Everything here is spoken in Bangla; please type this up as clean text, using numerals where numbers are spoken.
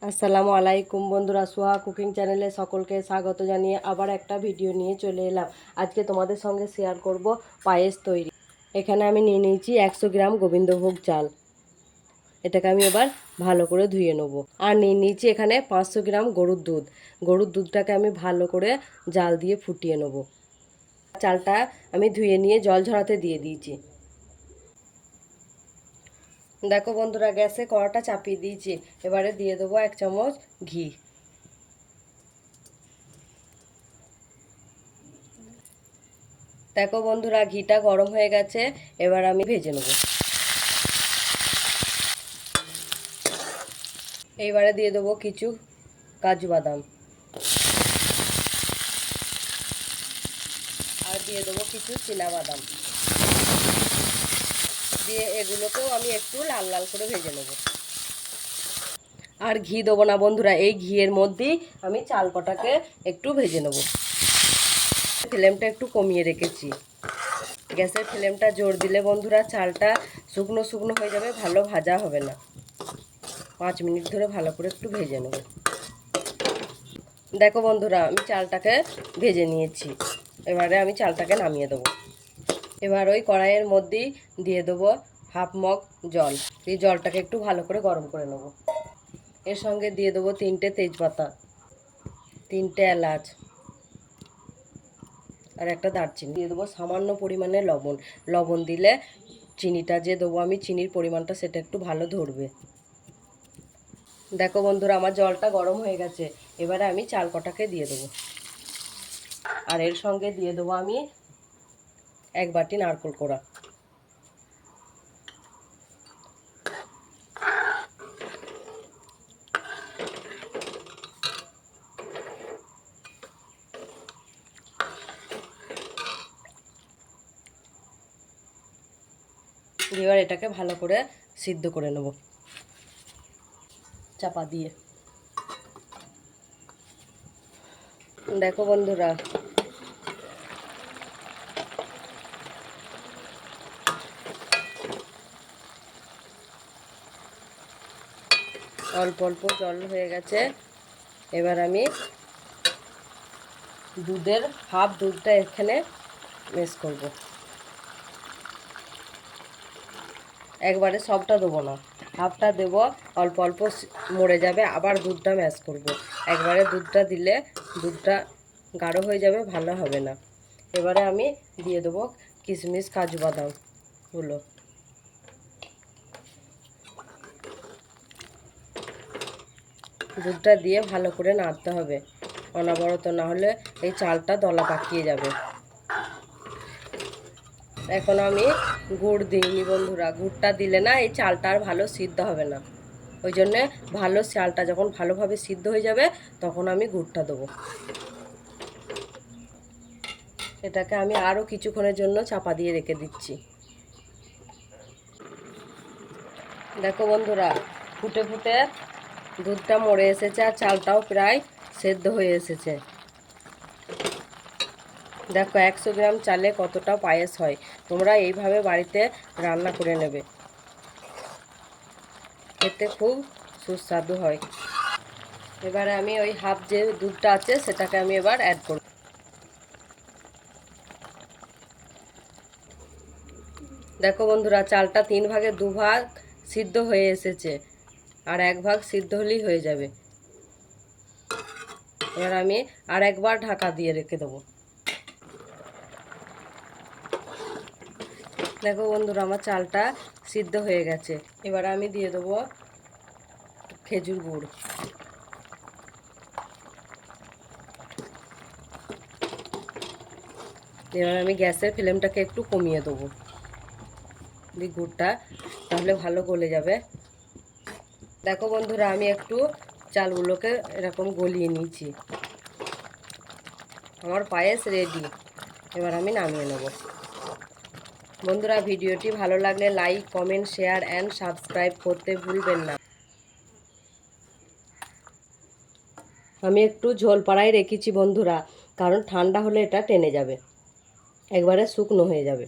আসসালামু আলাইকুম বন্ধুরা, সোহা কুকিং চ্যানেলে সকলকে স্বাগত জানিয়ে আবার একটা ভিডিও নিয়ে চলে এলাম। আজকে তোমাদের সঙ্গে শেয়ার করব পায়েস তৈরি। এখানে আমি নিয়ে নিয়েছি 100 গ্রাম গোবিন্দভোগ চাল। এটাকে আমি এবার ভালো করে ধুয়ে নেব। আর নিয়ে নিয়েছি এখানে 500 গ্রাম গরুর দুধ। গরুর দুধটাকে আমি ভালো করে জাল দিয়ে ফুটিয়ে নেব। চালটা আমি ধুয়ে নিয়ে জল ঝরাতে দিয়ে দিয়েছি। দেখো বন্ধুরা, গ্যাসে কড়াটা চাপিয়ে দিয়েছি। এবারে দিয়ে দেবো 1 চামচ ঘি। দেখো বন্ধুরা, ঘিটা গরম হয়ে গেছে। এবার আমি ভেজে নেব। এইবারে দিয়ে দেবো কিছু কাজু বাদাম, আর দিয়ে দেবো কিছু চীনা বাদাম। দিয়ে এগুলোকেও আমি একটু লাল লাল করে ভেজে নেব। আর ঘি দেবো না বন্ধুরা, এই ঘিয়ের মধ্যেই আমি চাল কটাকে একটু ভেজে নেব। ফ্লেমটা একটু কমিয়ে রেখেছি। গ্যাসের ফ্লেমটা জোর দিলে বন্ধুরা চালটা শুকনো শুকনো হয়ে যাবে, ভালো ভাজা হবে না। 5 মিনিট ধরে ভালো করে একটু ভেজে নেব। দেখো বন্ধুরা, আমি চালটাকে ভেজে নিয়েছি। এবারে আমি চালটাকে নামিয়ে দেবো। এবার ওই কড়াইয়ের মধ্যেই দিয়ে দেবো হাফ মগ জল। এই জলটাকে একটু ভালো করে গরম করে নেব। এর সঙ্গে দিয়ে দেবো 3টে তেজপাতা, 3টে এলাচ, আর একটা দারচিনি। দিয়ে দেবো সামান্য পরিমাণে লবণ। লবণ দিলে চিনিটা যে দেবো আমি, চিনির পরিমাণটা সেটা একটু ভালো ধরবে। দেখো বন্ধুরা, আমার জলটা গরম হয়ে গেছে। এবারে আমি চাল কটাকে দিয়ে দেবো। আর এর সঙ্গে দিয়ে দেবো আমি 1 বাটি নারকেল কোড়া। এবার এটাকে ভালো করে সিদ্ধ করে নেব চাপা দিয়ে। দেখো বন্ধুরা, অল্প অল্প জল হয়ে গেছে। এবার আমি দুধের হাফ দুধটা এখানে মিক্স করব। একবারে সবটা দেবো না, হাফটা দেব। অল্প অল্প মরে যাবে, আবার দুধটা ম্যাশ করব। একবারে দুধটা দিলে দুধটা গাঢ় হয়ে যাবে, ভালো হবে না। এবারে আমি দিয়ে দেবো কিশমিশ কাজু বাদামগুলো। দুধটা দিয়ে ভালো করে নাড়তে হবে অনবরত, না হলে এই চালটা দলা পাকিয়ে যাবে। এখন আমি গুড় দিইনি বন্ধুরা। গুড়টা দিলে না এই চালটা আর ভালো সিদ্ধ হবে না। ওই জন্যে ভালো চালটা যখন ভালোভাবে সিদ্ধ হয়ে যাবে তখন আমি গুড়টা দেবো। এটাকে আমি আরও কিছুক্ষণের জন্য চাপা দিয়ে রেখে দিচ্ছি। দেখো বন্ধুরা, ফুটে ফুটে দুধটা মরে এসেছে আর চালটাও প্রায় সেদ্ধ হয়ে এসেছে। দেখো 100 গ্রাম চালে কতটা পায়েস হয়। তোমরা এইভাবে বাড়িতে রান্না করে নেবে, খেতে খুব সুস্বাদু হয়। এবারে আমি ওই হাফ যে দুধটা আছে সেটাকে আমি এবার অ্যাড করব। দেখো বন্ধুরা, চালটা 3 ভাগে 2 ভাগ সিদ্ধ হয়ে এসেছে, আর 1 ভাগ সিদ্ধ হলেই হয়ে যাবে। এবার আমি আর একবার ঢাকা দিয়ে রেখে দেবো। দেখো বন্ধুরা, আমার চালটা সিদ্ধ হয়ে গেছে। এবার আমি দিয়ে দেবো খেজুর গুড়। এবার আমি গ্যাসের ফ্লেমটাকে একটু কমিয়ে দেবো, দিয়ে গুড়টা তাহলে ভালো গলে যাবে। দেখো বন্ধুরা, আমি একটু চালগুলোকে এরকম গলিয়ে নিয়েছি। আমার পায়েস রেডি। এবার আমি নামিয়ে নেব। বন্ধুরা, ভিডিওটি ভালো লাগলে like, comment, share and subscribe করতে ভুলবেন না। আমি একটু ঝোল পাড়ায় রেখেছি বন্ধুরা, কারণ ঠান্ডা হলে এটা টেনে যাবে, একবারে শুকনো হয়ে যাবে।